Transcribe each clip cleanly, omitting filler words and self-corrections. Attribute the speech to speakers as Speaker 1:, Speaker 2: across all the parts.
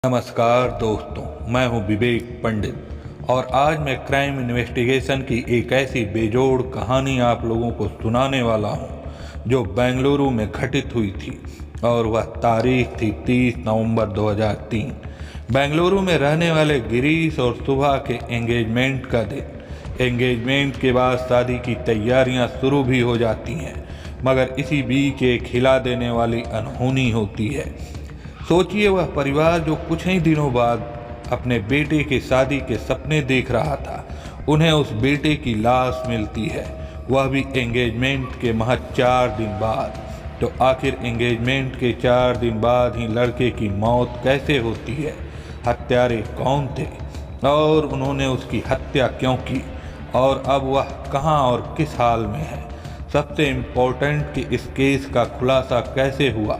Speaker 1: नमस्कार दोस्तों, मैं हूं विवेक पंडित और आज मैं क्राइम इन्वेस्टिगेशन की एक ऐसी बेजोड़ कहानी आप लोगों को सुनाने वाला हूं जो बेंगलुरु में घटित हुई थी और वह तारीख थी 30 नवंबर 2003। बेंगलुरु में रहने वाले गिरीश और सुबह के एंगेजमेंट का दिन। एंगेजमेंट के बाद शादी की तैयारियां शुरू भी हो जाती हैं, मगर इसी बीच एक हिला देने वाली अनहोनी होती है। सोचिए, वह परिवार जो कुछ ही दिनों बाद अपने बेटे की शादी के सपने देख रहा था, उन्हें उस बेटे की लाश मिलती है, वह भी एंगेजमेंट के महज 4 दिन बाद। तो आखिर एंगेजमेंट के 4 दिन बाद ही लड़के की मौत कैसे होती है? हत्यारे कौन थे और उन्होंने उसकी हत्या क्यों की? और अब वह कहाँ और किस हाल में है? सबसे इम्पोर्टेंट कि इस केस का खुलासा कैसे हुआ।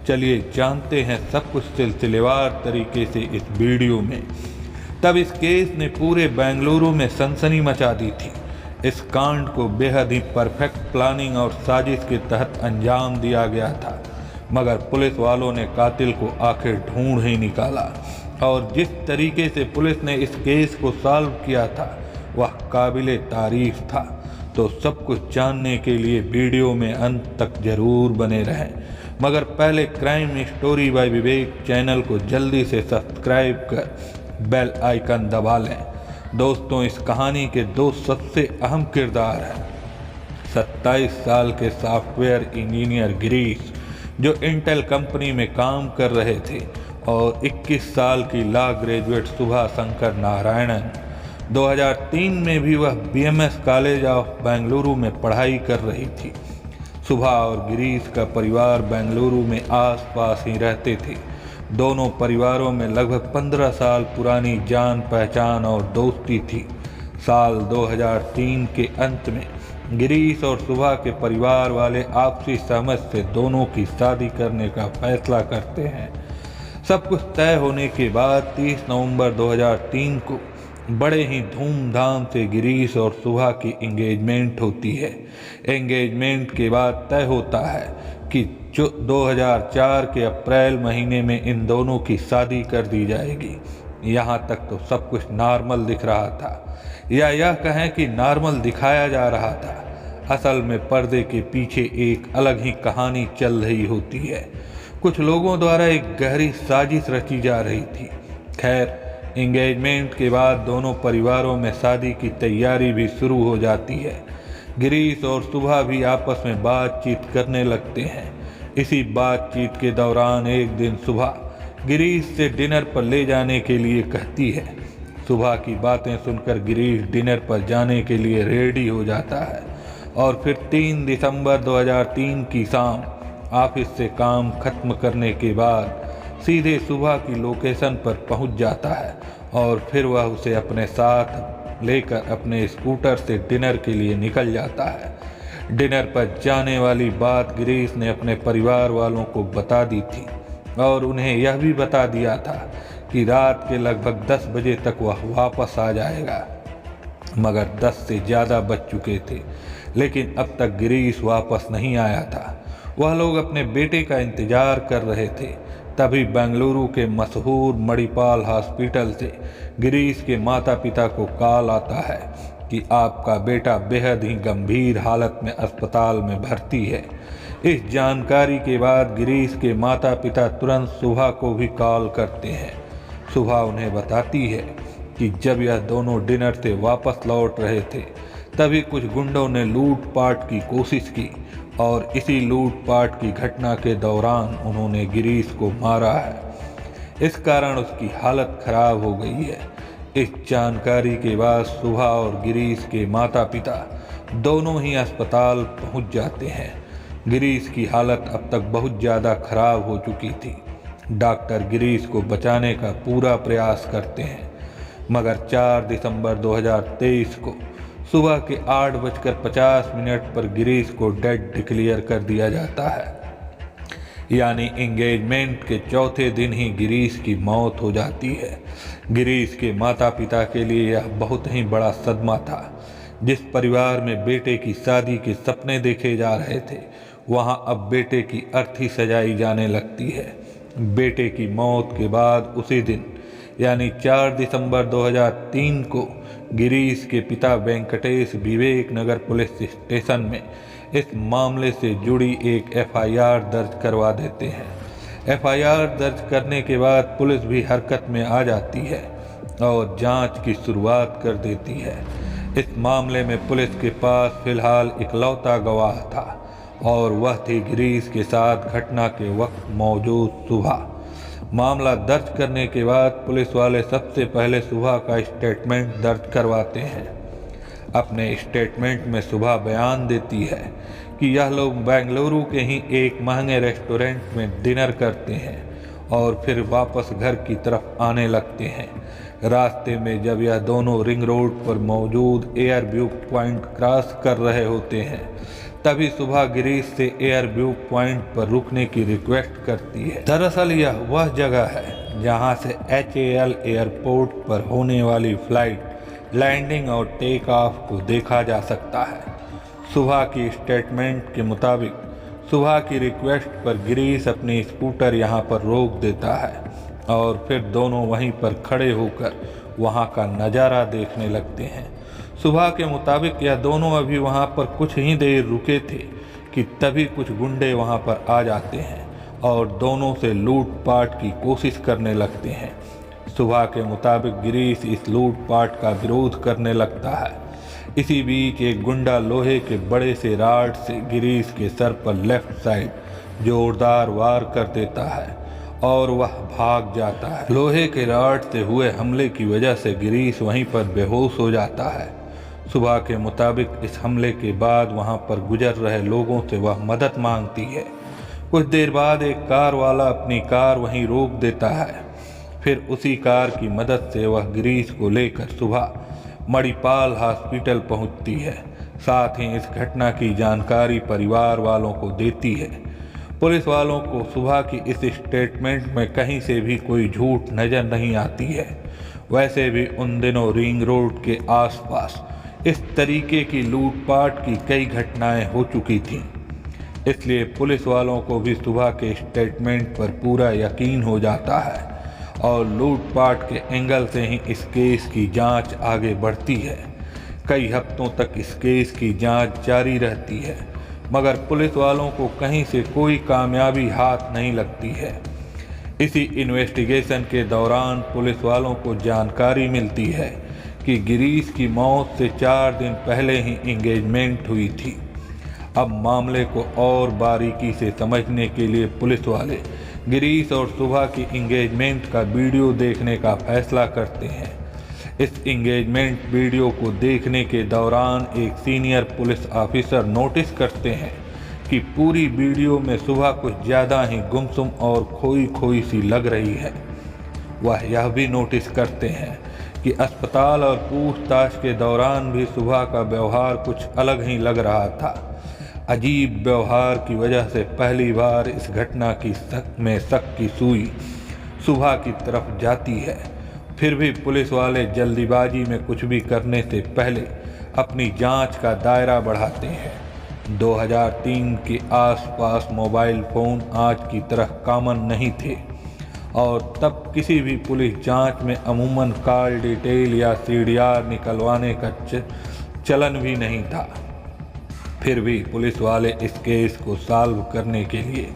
Speaker 1: चलिए जानते हैं सब कुछ सिलसिलेवार तरीके से इस वीडियो में। तब इस केस ने पूरे बेंगलुरु में सनसनी मचा दी थी। इस कांड को बेहद ही परफेक्ट प्लानिंग और साजिश के तहत अंजाम दिया गया था, मगर पुलिस वालों ने कातिल को आखिर ढूंढ ही निकाला। और जिस तरीके से पुलिस ने इस केस को सॉल्व किया था वह काबिले तारीफ था। तो सब कुछ जानने के लिए वीडियो में अंत तक जरूर बने रहें। मगर पहले crime story by Vivek channel को जल्दी से सब्सक्राइब कर बेल आइकन दबा लें। दोस्तों, इस कहानी के 2 सबसे अहम किरदार हैं। 27 साल के सॉफ्टवेयर इंजीनियर गिरीश, जो इंटेल कंपनी में काम कर रहे थे, और 21 साल की लॉ ग्रेजुएट सुबह शंकर नारायणन। 2003 में भी वह BMS कॉलेज ऑफ बेंगलुरु में पढ़ाई कर रही थी। सुबह और गिरीश का परिवार बेंगलुरु में आसपास ही रहते थे। दोनों परिवारों में लगभग 15 साल पुरानी जान पहचान और दोस्ती थी। साल 2003 के अंत में गिरीश और सुबह के परिवार वाले आपसी समझ से दोनों की शादी करने का फैसला करते हैं। सब कुछ तय होने के बाद 30 नवंबर 2003 को बड़े ही धूमधाम से गिरीश और सुबह की एंगेजमेंट होती है। एंगेजमेंट के बाद तय होता है कि 2004 के अप्रैल महीने में इन दोनों की शादी कर दी जाएगी। यहाँ तक तो सब कुछ नॉर्मल दिख रहा था, या यह कहें कि नॉर्मल दिखाया जा रहा था। असल में पर्दे के पीछे एक अलग ही कहानी चल रही होती है। कुछ लोगों द्वारा एक गहरी साजिश रची जा रही थी। खैर, एंगेजमेंट के बाद दोनों परिवारों में शादी की तैयारी भी शुरू हो जाती है। गिरीश और सुबह भी आपस में बातचीत करने लगते हैं। इसी बातचीत के दौरान एक दिन सुबह गिरीश से डिनर पर ले जाने के लिए कहती है। सुबह की बातें सुनकर गिरीश डिनर पर जाने के लिए रेडी हो जाता है और फिर 3 दिसंबर 2003 की शाम ऑफिस से काम खत्म करने के बाद सीधे सुबह की लोकेशन पर पहुंच जाता है और फिर वह उसे अपने साथ लेकर अपने स्कूटर से डिनर के लिए निकल जाता है। डिनर पर जाने वाली बात गिरीश ने अपने परिवार वालों को बता दी थी और उन्हें यह भी बता दिया था कि रात के लगभग 10 बजे तक वह वापस आ जाएगा। मगर 10 से ज़्यादा बज चुके थे, लेकिन अब तक गिरीश वापस नहीं आया था। वह लोग अपने बेटे का इंतजार कर रहे थे। तभी बेंगलुरु के मशहूर मणिपाल हॉस्पिटल से गिरीश के माता पिता को कॉल आता है कि आपका बेटा बेहद ही गंभीर हालत में अस्पताल में भर्ती है। इस जानकारी के बाद गिरीश के माता पिता तुरंत सुबह को भी कॉल करते हैं। सुबह उन्हें बताती है कि जब यह दोनों डिनर से वापस लौट रहे थे, तभी कुछ गुंडों ने लूटपाट की कोशिश की और इसी लूटपाट की घटना के दौरान उन्होंने गिरीश को मारा है। इस कारण उसकी हालत खराब हो गई है। इस जानकारी के बाद सुबह और गिरीश के माता पिता दोनों ही अस्पताल पहुंच जाते हैं। गिरीश की हालत अब तक बहुत ज़्यादा खराब हो चुकी थी। डॉक्टर गिरीश को बचाने का पूरा प्रयास करते हैं, मगर 4 दिसंबर 2023 को सुबह के 8:50 पर गिरीश को डेड डिक्लेयर कर दिया जाता है। यानी एंगेजमेंट के चौथे दिन ही गिरीश की मौत हो जाती है। गिरीश के माता पिता के लिए यह बहुत ही बड़ा सदमा था। जिस परिवार में बेटे की शादी के सपने देखे जा रहे थे, वहां अब बेटे की अर्थी सजाई जाने लगती है। बेटे की मौत के बाद उसी दिन यानी 4 दिसंबर 2003 को गिरीश के पिता वेंकटेश विवेक नगर पुलिस स्टेशन में इस मामले से जुड़ी एक एफआईआर दर्ज करवा देते हैं। एफआईआर दर्ज करने के बाद पुलिस भी हरकत में आ जाती है और जांच की शुरुआत कर देती है। इस मामले में पुलिस के पास फिलहाल इकलौता गवाह था और वह थी गिरीश के साथ घटना के वक्त मौजूद सुभा। मामला दर्ज करने के बाद पुलिस वाले सबसे पहले सुभा का स्टेटमेंट दर्ज करवाते हैं। अपने स्टेटमेंट में सुभा बयान देती है कि यह लोग बेंगलुरु के ही एक महंगे रेस्टोरेंट में डिनर करते हैं और फिर वापस घर की तरफ आने लगते हैं। रास्ते में जब यह दोनों रिंग रोड पर मौजूद एयर व्यू पॉइंट क्रॉस कर रहे होते हैं तभी सुबह गिरीश से एयर व्यू पॉइंट पर रुकने की रिक्वेस्ट करती है। दरअसल यह वह जगह है जहां से HAL एयरपोर्ट पर होने वाली फ्लाइट लैंडिंग और टेक ऑफ को देखा जा सकता है। सुबह की स्टेटमेंट के मुताबिक सुबह की रिक्वेस्ट पर गिरीश अपनी स्कूटर यहां पर रोक देता है और फिर दोनों वहीं पर खड़े होकर वहां का नज़ारा देखने लगते हैं। सुबह के मुताबिक यह दोनों अभी वहां पर कुछ ही देर रुके थे कि तभी कुछ गुंडे वहां पर आ जाते हैं और दोनों से लूटपाट की कोशिश करने लगते हैं। सुबह के मुताबिक गिरीश इस लूटपाट का विरोध करने लगता है। इसी बीच एक गुंडा लोहे के बड़े से राड से गिरीश के सर पर लेफ्ट साइड जोरदार वार कर देता है और वह भाग जाता है। लोहे के राड से हुए हमले की वजह से गिरीश वहीं पर बेहोश हो जाता है। सुबह के मुताबिक इस हमले के बाद वहां पर गुजर रहे लोगों से वह मदद मांगती है। कुछ देर बाद एक कार वाला अपनी कार वहीं रोक देता है। फिर उसी कार की मदद से वह गिरीश को लेकर सुबह मणिपाल हॉस्पिटल पहुंचती है। साथ ही इस घटना की जानकारी परिवार वालों को देती है। पुलिस वालों को सुबह की इस स्टेटमेंट में कहीं से भी कोई झूठ नजर नहीं आती है। वैसे भी उन दिनों रिंग रोड के आसपास इस तरीके की लूटपाट की कई घटनाएं हो चुकी थीं, इसलिए पुलिस वालों को भी सुबह के स्टेटमेंट पर पूरा यकीन हो जाता है और लूटपाट के एंगल से ही इस केस की जांच आगे बढ़ती है। कई हफ्तों तक इस केस की जांच जारी रहती है मगर पुलिस वालों को कहीं से कोई कामयाबी हाथ नहीं लगती है। इसी इन्वेस्टिगेशन के दौरान पुलिस वालों को जानकारी मिलती है कि गिरीश की मौत से 4 दिन पहले ही एंगेजमेंट हुई थी। अब मामले को और बारीकी से समझने के लिए पुलिस वाले गिरीश और सुबह की एंगेजमेंट का वीडियो देखने का फैसला करते हैं। इस एंगेजमेंट वीडियो को देखने के दौरान एक सीनियर पुलिस ऑफिसर नोटिस करते हैं कि पूरी वीडियो में सुबह कुछ ज़्यादा ही गुमसुम और खोई खोई सी लग रही है। वह यह भी नोटिस करते हैं कि अस्पताल और पूछताछ के दौरान भी सुबह का व्यवहार कुछ अलग ही लग रहा था। अजीब व्यवहार की वजह से पहली बार इस घटना की शक की सुई सुबह की तरफ जाती है। फिर भी पुलिस वाले जल्दीबाजी में कुछ भी करने से पहले अपनी जांच का दायरा बढ़ाते हैं। 2003 के आसपास मोबाइल फ़ोन आज की तरह कॉमन नहीं थे और तब किसी भी पुलिस जांच में अमूमन कॉल डिटेल या CDR निकलवाने का चलन भी नहीं था। फिर भी पुलिस वाले इस केस को सॉल्व करने के लिए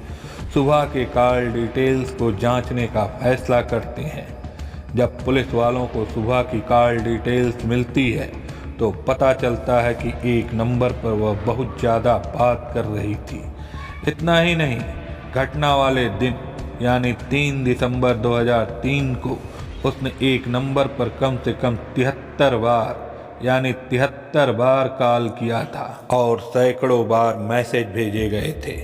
Speaker 1: सुबह के कॉल डिटेल्स को जांचने का फैसला करते हैं। जब पुलिस वालों को सुबह की कॉल डिटेल्स मिलती है तो पता चलता है कि एक नंबर पर वह बहुत ज़्यादा बात कर रही थी। इतना ही नहीं, घटना वाले दिन यानी 3 दिसंबर 2003 को उसने एक नंबर पर कम से कम 73 बार यानी 73 बार कॉल किया था और सैकड़ों बार मैसेज भेजे गए थे।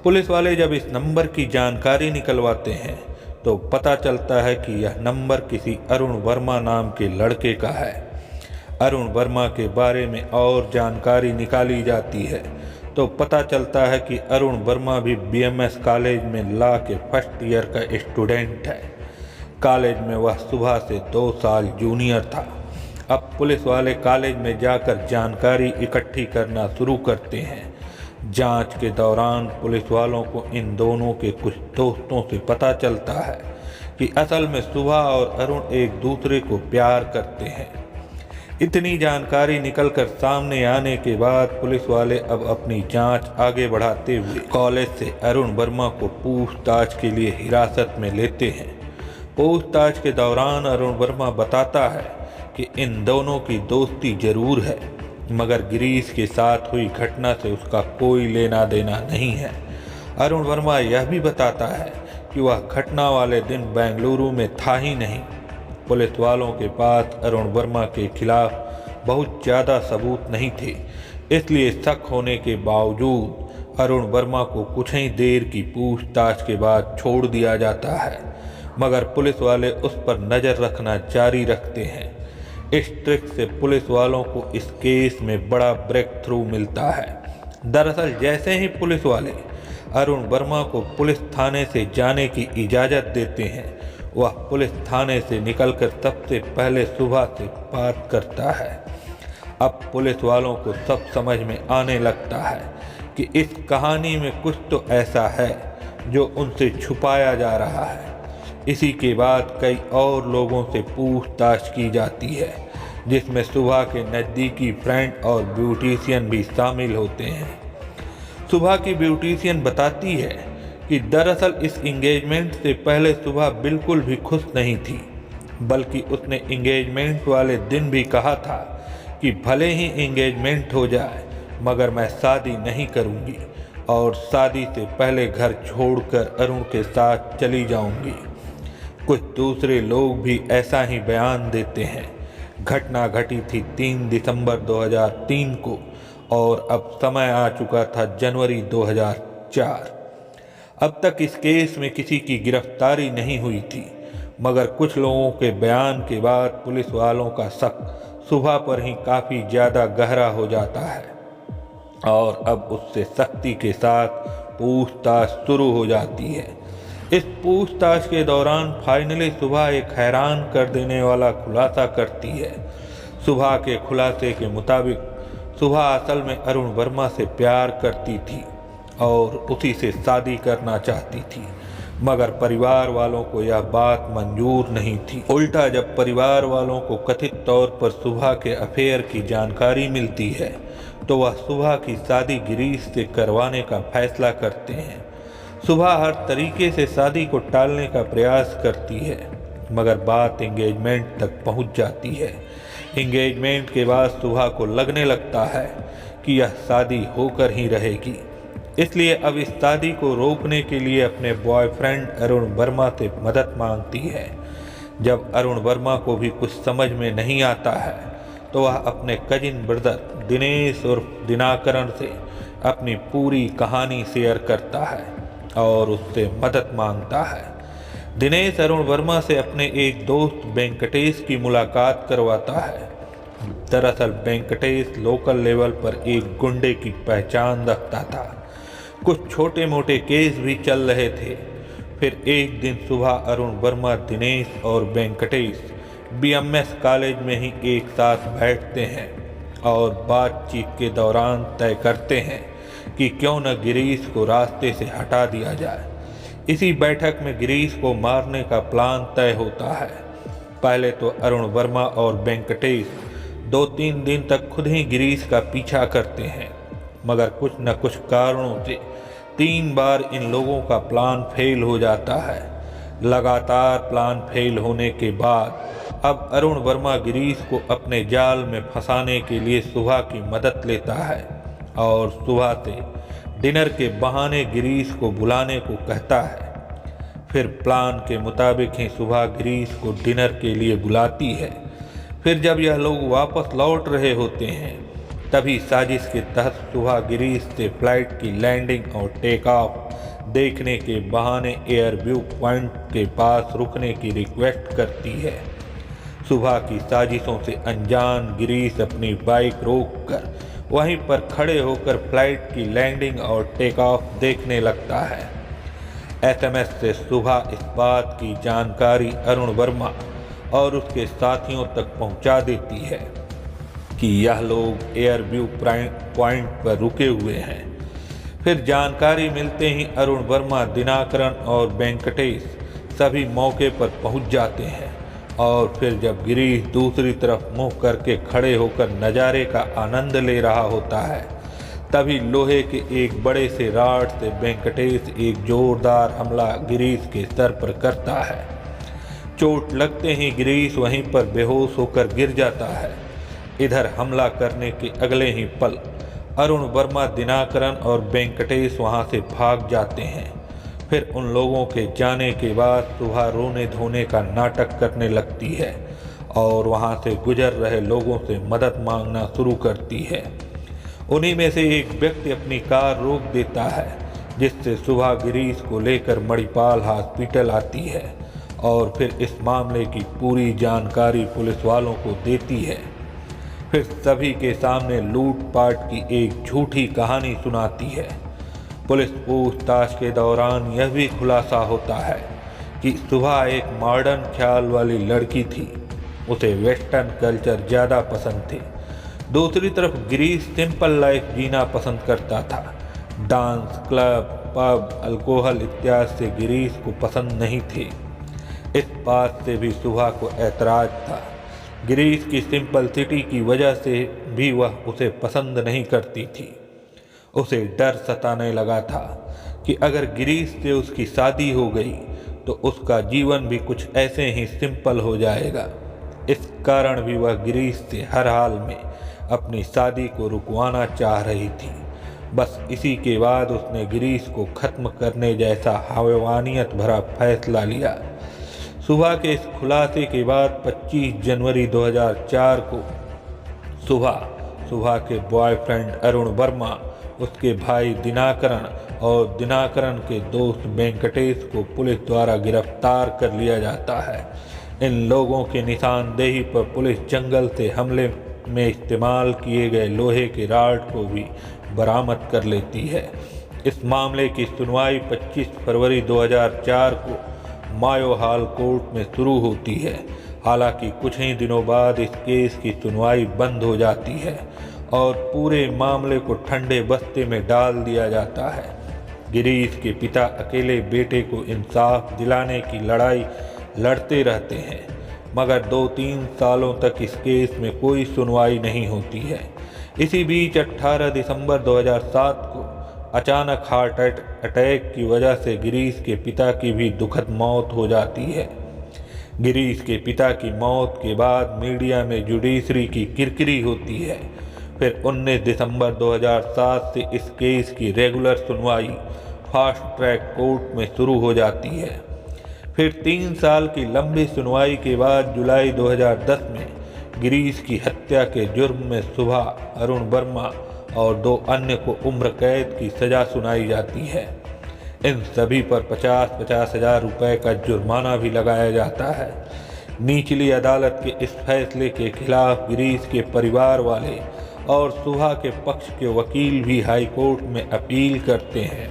Speaker 1: पुलिस वाले जब इस नंबर की जानकारी निकलवाते हैं तो पता चलता है कि यह नंबर किसी अरुण वर्मा नाम के लड़के का है। अरुण वर्मा के बारे में और जानकारी निकाली जाती है तो पता चलता है कि अरुण वर्मा भी BMS कॉलेज में लॉ के फर्स्ट ईयर का स्टूडेंट है। कॉलेज में वह सुबह से 2 साल जूनियर था। अब पुलिस वाले कॉलेज में जाकर जानकारी इकट्ठी करना शुरू करते हैं। जांच के दौरान पुलिस वालों को इन दोनों के कुछ दोस्तों से पता चलता है कि असल में सुभा और अरुण एक दूसरे को प्यार करते हैं। इतनी जानकारी निकलकर सामने आने के बाद पुलिस वाले अब अपनी जांच आगे बढ़ाते हुए कॉलेज से अरुण वर्मा को पूछताछ के लिए हिरासत में लेते हैं। पूछताछ के दौरान अरुण वर्मा बताता है कि इन दोनों की दोस्ती जरूर है, मगर गिरीश के साथ हुई घटना से उसका कोई लेना देना नहीं है। अरुण वर्मा यह भी बताता है कि वह घटना वाले दिन बेंगलुरु में था ही नहीं। पुलिस वालों के पास अरुण वर्मा के खिलाफ बहुत ज़्यादा सबूत नहीं थे, इसलिए शक होने के बावजूद अरुण वर्मा को कुछ ही देर की पूछताछ के बाद छोड़ दिया जाता है, मगर पुलिस वाले उस पर नज़र रखना जारी रखते हैं। इस ट्रिक से पुलिस वालों को इस केस में बड़ा ब्रेक थ्रू मिलता है। दरअसल जैसे ही पुलिस वाले अरुण वर्मा को पुलिस थाने से जाने की इजाज़त देते हैं, वह पुलिस थाने से निकलकर सबसे पहले सुभा से बात करता है। अब पुलिस वालों को सब समझ में आने लगता है कि इस कहानी में कुछ तो ऐसा है जो उनसे छुपाया जा रहा है। इसी के बाद कई और लोगों से पूछताछ की जाती है, जिसमें सुभा के नज़दीकी फ्रेंड और ब्यूटिशियन भी शामिल होते हैं। सुभा की ब्यूटिशियन बताती है कि दरअसल इस एंगेजमेंट से पहले सुभा बिल्कुल भी खुश नहीं थी, बल्कि उसने एंगेजमेंट वाले दिन भी कहा था कि भले ही एंगेजमेंट हो जाए मगर मैं शादी नहीं करूंगी और शादी से पहले घर छोड़कर अरुण के साथ चली जाऊंगी। कुछ दूसरे लोग भी ऐसा ही बयान देते हैं। घटना घटी थी 3 दिसंबर 2003 को और अब समय आ चुका था जनवरी 2004। अब तक इस केस में किसी की गिरफ्तारी नहीं हुई थी, मगर कुछ लोगों के बयान के बाद पुलिस वालों का शक सुभा पर ही काफ़ी ज़्यादा गहरा हो जाता है और अब उससे सख्ती के साथ पूछताछ शुरू हो जाती है। इस पूछताछ के दौरान फाइनली सुभा एक हैरान कर देने वाला खुलासा करती है। सुभा के खुलासे के मुताबिक सुभा असल में अरुण वर्मा से प्यार करती थी और उसी से शादी करना चाहती थी, मगर परिवार वालों को यह बात मंजूर नहीं थी। उल्टा जब परिवार वालों को कथित तौर पर सुभा के अफेयर की जानकारी मिलती है तो वह सुभा की शादी गिरीश से करवाने का फैसला करते हैं। सुभा हर तरीके से शादी को टालने का प्रयास करती है, मगर बात एंगेजमेंट तक पहुंच जाती है। एंगेजमेंट के बाद सुभा को लगने लगता है कि यह शादी होकर ही रहेगी, इसलिए अब इस शादी को रोकने के लिए अपने बॉयफ्रेंड अरुण वर्मा से मदद मांगती है। जब अरुण वर्मा को भी कुछ समझ में नहीं आता है तो वह अपने कजिन ब्रदर दिनेश उर्फ दिनाकरण से अपनी पूरी कहानी शेयर करता है और उससे मदद मांगता है। दिनेश अरुण वर्मा से अपने एक दोस्त वेंकटेश की मुलाकात करवाता है। दरअसल वेंकटेश लोकल लेवल पर एक गुंडे की पहचान रखता था। कुछ छोटे मोटे केस भी चल रहे थे। फिर एक दिन सुबह अरुण वर्मा, दिनेश और वेंकटेश BMS कॉलेज में ही एक साथ बैठते हैं और बातचीत के दौरान तय करते हैं कि क्यों न गिरीश को रास्ते से हटा दिया जाए। इसी बैठक में गिरीश को मारने का प्लान तय होता है। पहले तो अरुण वर्मा और वेंकटेश 2-3 दिन तक खुद ही गिरीश का पीछा करते हैं, मगर कुछ न कुछ कारणों से 3 बार इन लोगों का प्लान फेल हो जाता है। लगातार प्लान फेल होने के बाद अब अरुण वर्मा गिरीश को अपने जाल में फंसाने के लिए सुबह की मदद लेता है और सुबह से डिनर के बहाने गिरीश को बुलाने को कहता है। फिर प्लान के मुताबिक ही सुबह गिरीश को डिनर के लिए बुलाती है। फिर जब यह लोग वापस लौट रहे होते हैं तभी साजिश के तहत सुबह गिरीश से फ्लाइट की लैंडिंग और टेक ऑफ देखने के बहाने एयर व्यू पॉइंट के पास रुकने की रिक्वेस्ट करती है। सुबह की साजिशों से अनजान गिरीश अपनी बाइक रोककर वहीं पर खड़े होकर फ्लाइट की लैंडिंग और टेक ऑफ देखने लगता है। SMS से सुबह इस बात की जानकारी अरुण वर्मा और उसके साथियों तक पहुंचा देती है कि यह लोग एयर व्यू पॉइंट पर रुके हुए हैं। फिर जानकारी मिलते ही अरुण वर्मा, दिनाकरन और वेंकटेश सभी मौके पर पहुंच जाते हैं और फिर जब गिरीश दूसरी तरफ मुंह करके खड़े होकर नज़ारे का आनंद ले रहा होता है, तभी लोहे के एक बड़े से राड से वेंकटेश एक जोरदार हमला गिरीश के सर पर करता है। चोट लगते ही गिरीश वहीं पर बेहोश होकर गिर जाता है। इधर हमला करने के अगले ही पल अरुण वर्मा, दिनाकरन और वेंकटेश वहां से भाग जाते हैं। फिर उन लोगों के जाने के बाद सुबह रोने धोने का नाटक करने लगती है और वहां से गुजर रहे लोगों से मदद मांगना शुरू करती है। उन्हीं में से एक व्यक्ति अपनी कार रोक देता है, जिससे सुबह गिरीश को लेकर मणिपाल हॉस्पिटल आती है और फिर इस मामले की पूरी जानकारी पुलिस वालों को देती है। फिर सभी के सामने लूटपाट की एक झूठी कहानी सुनाती है। पुलिस पूछताछ के दौरान यह भी खुलासा होता है कि सुबह एक मॉडर्न ख्याल वाली लड़की थी, उसे वेस्टर्न कल्चर ज़्यादा पसंद थे। दूसरी तरफ गिरीश सिंपल लाइफ जीना पसंद करता था। डांस, क्लब, पब, अल्कोहल इत्यादि से गिरीश को पसंद नहीं थे। इस बात से भी सुबह को ऐतराज था। गिरीश की सिंपलिसिटी की वजह से भी वह उसे पसंद नहीं करती थी। उसे डर सताने लगा था कि अगर गिरीश से उसकी शादी हो गई तो उसका जीवन भी कुछ ऐसे ही सिंपल हो जाएगा। इस कारण भी वह गिरीश से हर हाल में अपनी शादी को रुकवाना चाह रही थी। बस इसी के बाद उसने गिरीश को खत्म करने जैसा हैवानियत भरा फैसला लिया। सुबह के इस खुलासे के बाद 25 जनवरी 2004 को सुबह के बॉयफ्रेंड अरुण वर्मा, उसके भाई दिनाकरन और दिनाकरन के दोस्त वेंकटेश को पुलिस द्वारा गिरफ्तार कर लिया जाता है। इन लोगों की निशानदेही पर पुलिस जंगल से हमले में इस्तेमाल किए गए लोहे के राड को भी बरामद कर लेती है। इस मामले की सुनवाई 25 फरवरी 2004 को मायो हॉल कोर्ट में शुरू होती है। हालांकि कुछ ही दिनों बाद इस केस की सुनवाई बंद हो जाती है और पूरे मामले को ठंडे बस्ते में डाल दिया जाता है। गिरीश के पिता अकेले बेटे को इंसाफ दिलाने की लड़ाई लड़ते रहते हैं, मगर 2-3 सालों तक इस केस में कोई सुनवाई नहीं होती है। इसी बीच 18 दिसंबर 2007 को अचानक हार्ट अटैक की वजह से गिरीश के पिता की भी दुखद मौत हो जाती है। गिरीश के पिता की मौत के बाद मीडिया में जुडिशरी की किरकिरी होती है। फिर 19 दिसंबर 2007 से इस केस की रेगुलर सुनवाई फास्ट ट्रैक कोर्ट में शुरू हो जाती है। फिर 3 साल की लंबी सुनवाई के बाद जुलाई 2010 में गिरीश की हत्या के जुर्म में सुबह, अरुण वर्मा और 2 अन्य को उम्र कैद की सज़ा सुनाई जाती है। इन सभी पर 50-50 हज़ार रुपये का जुर्माना भी लगाया जाता है। निचली अदालत के इस फैसले के खिलाफ गिरीश के परिवार वाले और सुबह के पक्ष के वकील भी हाई कोर्ट में अपील करते हैं।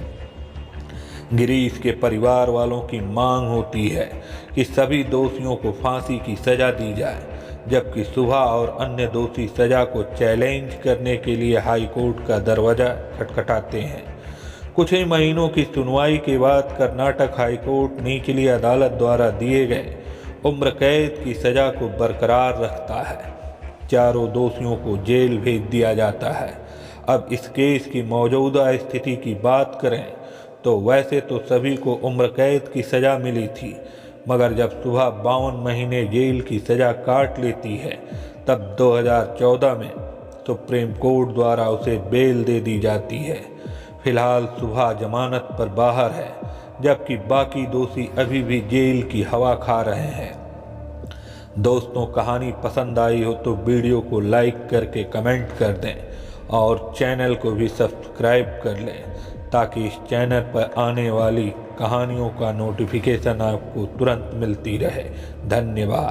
Speaker 1: गिरीश के परिवार वालों की मांग होती है कि सभी दोषियों को फांसी की सज़ा दी जाए, जबकि सुबह और अन्य दोषी सज़ा को चैलेंज करने के लिए हाई कोर्ट का दरवाज़ा खटखटाते हैं। कुछ ही महीनों की सुनवाई के बाद कर्नाटक हाई कोर्ट निचली अदालत द्वारा दिए गए उम्र कैद की सज़ा को बरकरार रखता है। चारों दोषियों को जेल भेज दिया जाता है। अब इस केस की मौजूदा स्थिति की बात करें तो वैसे तो सभी को उम्र कैद की सज़ा मिली थी, मगर जब सुबह 52 महीने जेल की सज़ा काट लेती है, तब 2014 में सुप्रीम कोर्ट द्वारा उसे बेल दे दी जाती है। फिलहाल सुबह जमानत पर बाहर है, जबकि बाकी दोषी अभी भी जेल की हवा खा रहे हैं। दोस्तों, कहानी पसंद आई हो तो वीडियो को लाइक करके कमेंट कर दें और चैनल को भी सब्सक्राइब कर लें, ताकि इस चैनल पर आने वाली कहानियों का नोटिफिकेशन आपको तुरंत मिलती रहे। धन्यवाद।